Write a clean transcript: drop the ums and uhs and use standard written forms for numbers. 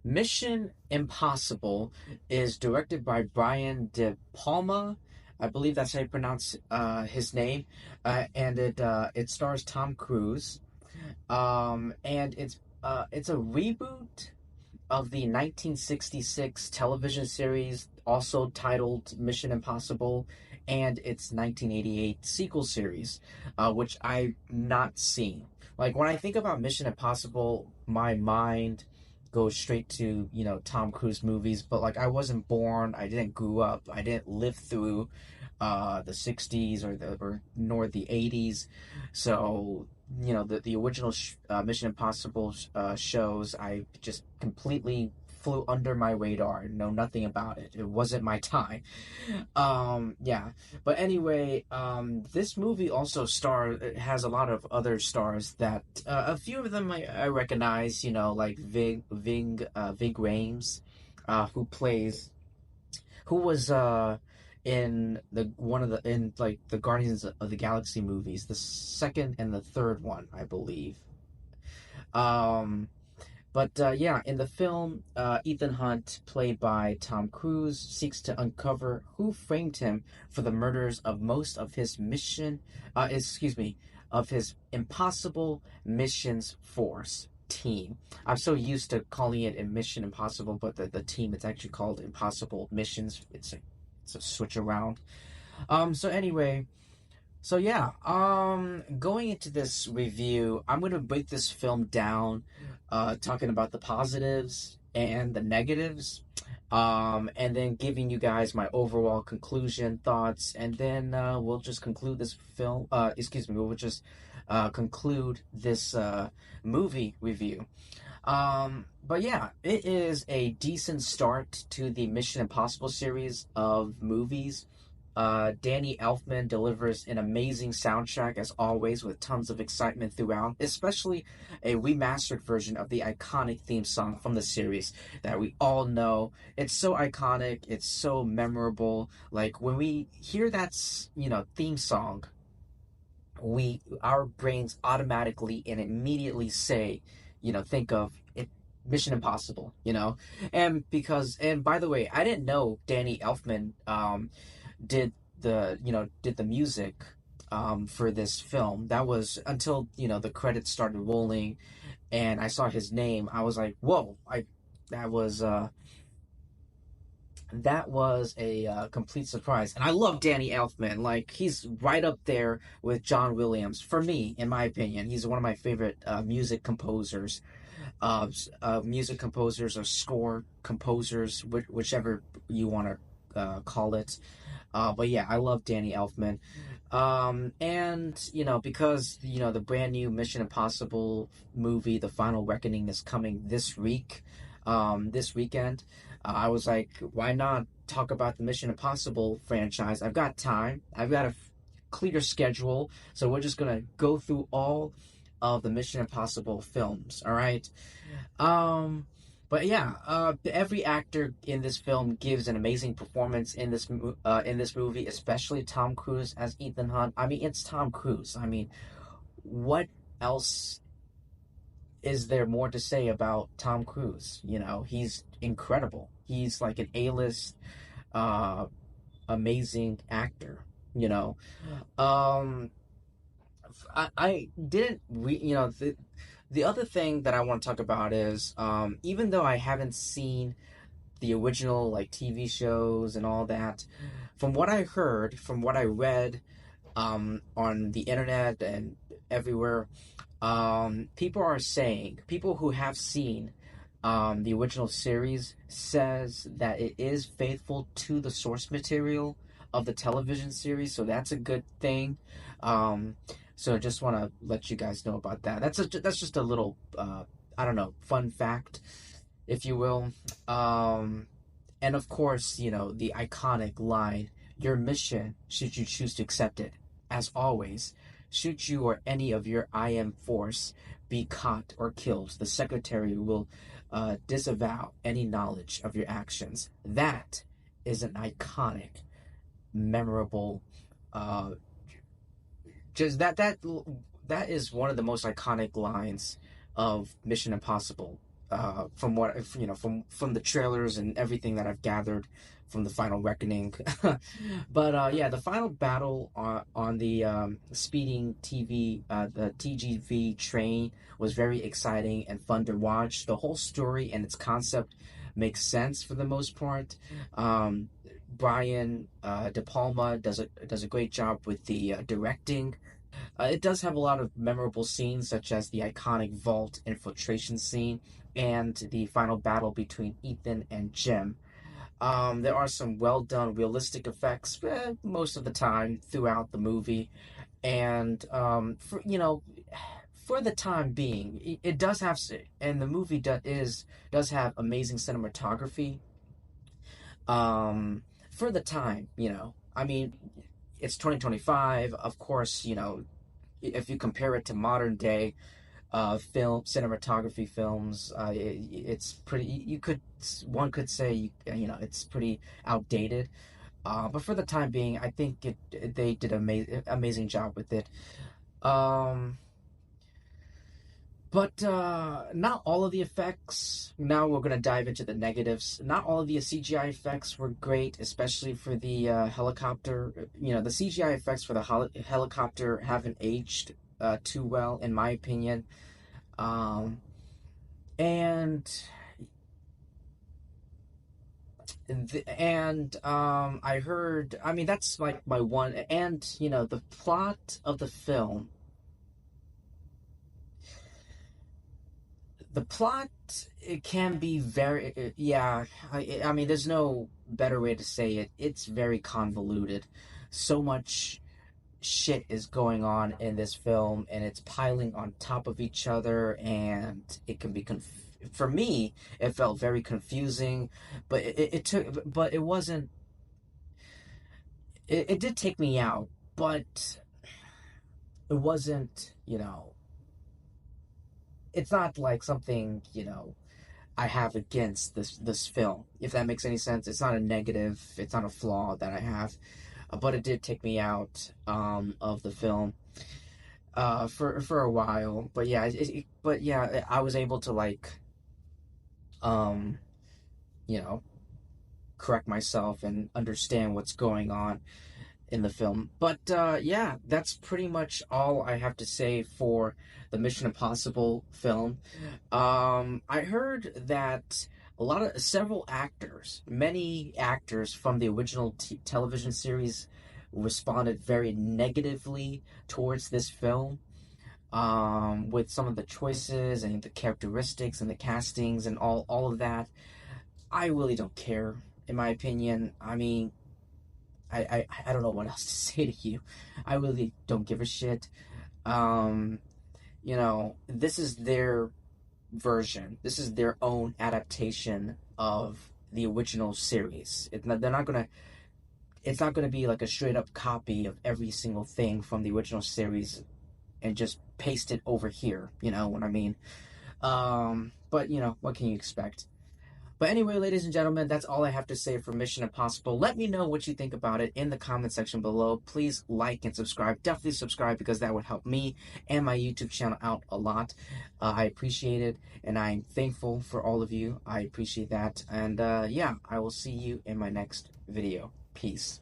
Mission Impossible is directed by Brian De Palma. I believe that's how you pronounce his name, and it stars Tom Cruise. And it's a reboot of the 1966 television series, also titled Mission Impossible, and its 1988 sequel series, which I've not seen. Like, when I think about Mission Impossible, my mind goes straight to, Tom Cruise movies, but like, I wasn't born, I didn't grow up, I didn't live through the 60s or nor the 80s. So, the original Mission Impossible shows, I just completely flew under my radar, know nothing about it. It wasn't my time. Yeah. But anyway, this movie also it has a lot of other stars that a few of them I recognize, like Ving Rhames, who plays who was in the Guardians of the Galaxy movies, the second and the third one, I believe. Um, but yeah, in the film, Ethan Hunt, played by Tom Cruise, seeks to uncover who framed him for the murders of most of his of his Impossible Missions Force team. I'm so used to calling it a Mission Impossible, but the team, it's actually called Impossible Missions. It's a switch around. So anyway, so yeah, going into this review, I'm gonna break this film down, talking about the positives and the negatives, and then giving you guys my overall conclusion, thoughts, and then we'll just conclude this film. Excuse me, we'll just conclude this movie review. But yeah, it is a decent start to the Mission Impossible series of movies. Danny Elfman delivers an amazing soundtrack as always, with tons of excitement throughout, especially a remastered version of the iconic theme song from the series that we all know. It's so iconic, it's so memorable. Like, when we hear that, theme song, our brains automatically and immediately say, think of it, Mission Impossible, and by the way, I didn't know Danny Elfman did did the music for this film. That was until the credits started rolling, and I saw his name. I was like, whoa! That was uh, that was a complete surprise. And I love Danny Elfman. Like, he's right up there with John Williams for me, in my opinion. He's one of my favorite music composers or score composers, whichever you want to call it. But yeah, I love Danny Elfman. And because the brand new Mission Impossible movie, The Final Reckoning, is coming this weekend. I was like, why not talk about the Mission Impossible franchise? I've got time. I've got a clear schedule, so we're just gonna go through all of the Mission Impossible films. All right. But yeah, every actor in this film gives an amazing performance in this movie, especially Tom Cruise as Ethan Hunt. I mean, it's Tom Cruise. I mean, what else is there more to say about Tom Cruise? He's incredible. He's like an A-list, uh, amazing actor. You know, um, I didn't the other thing that I want to talk about is, even though I haven't seen the original like TV shows and all that, from what I heard, from what I read on the internet and everywhere, people who have seen the original series says that it is faithful to the source material of the television series, so that's a good thing. Um, so just want to let you guys know about that. That's just a little I don't know, fun fact, if you will. Um, and of course, the iconic line, "Your mission, should you choose to accept it, as always, should you or any of your IM force be caught or killed, the secretary will disavow any knowledge of your actions." That is an iconic, memorable, uh, just that is one of the most iconic lines of Mission Impossible from what from the trailers and everything that I've gathered from the Final Reckoning. But yeah, the final battle on the speeding the TGV train was very exciting and fun to watch. The whole story and its concept makes sense for the most part. Brian De Palma does a great job with the directing. It does have a lot of memorable scenes, such as the iconic vault infiltration scene and the final battle between Ethan and Jim. There are some well done realistic effects most of the time throughout the movie, and for the time being, it does have, and the movie does have amazing cinematography. For the time, I mean, it's 2025. Of course, if you compare it to modern day film cinematography films, it's pretty. One could say it's pretty outdated. But for the time being, I think they did an amazing job with it. Um, but not all of the effects. Now we're gonna dive into the negatives. Not all of the CGI effects were great, especially for the helicopter. The CGI effects for the helicopter haven't aged too well, in my opinion. Um, and I heard. I mean, that's like my one. And the plot of the film. The plot, it can be very, yeah. I mean, there's no better way to say it. It's very convoluted. So much shit is going on in this film, and it's piling on top of each other, and it can be for me, it felt very confusing. But it wasn't. It did take me out, but it wasn't. It's not like something I have against this film. If that makes any sense, it's not a negative. It's not a flaw that I have, but it did take me out of the film for a while. But yeah, but yeah, I was able to um you know correct myself and understand what's going on in the film. But yeah, that's pretty much all I have to say for the Mission Impossible film. I heard that many actors from the original television series responded very negatively towards this film. With some of the choices and the characteristics and the castings and all of that, I really don't care. In my opinion, I mean, I don't know what else to say to you. I really don't give a shit. Um, this is their version. This is their own adaptation of the original series. They're not gonna. It's not gonna be like a straight up copy of every single thing from the original series and just paste it over here. You know what I mean? But what can you expect? But anyway, ladies and gentlemen, that's all I have to say for Mission Impossible. Let me know what you think about it in the comment section below. Please like and subscribe. Definitely subscribe because that would help me and my YouTube channel out a lot. I appreciate it, and I'm thankful for all of you. I appreciate that. And yeah, I will see you in my next video. Peace.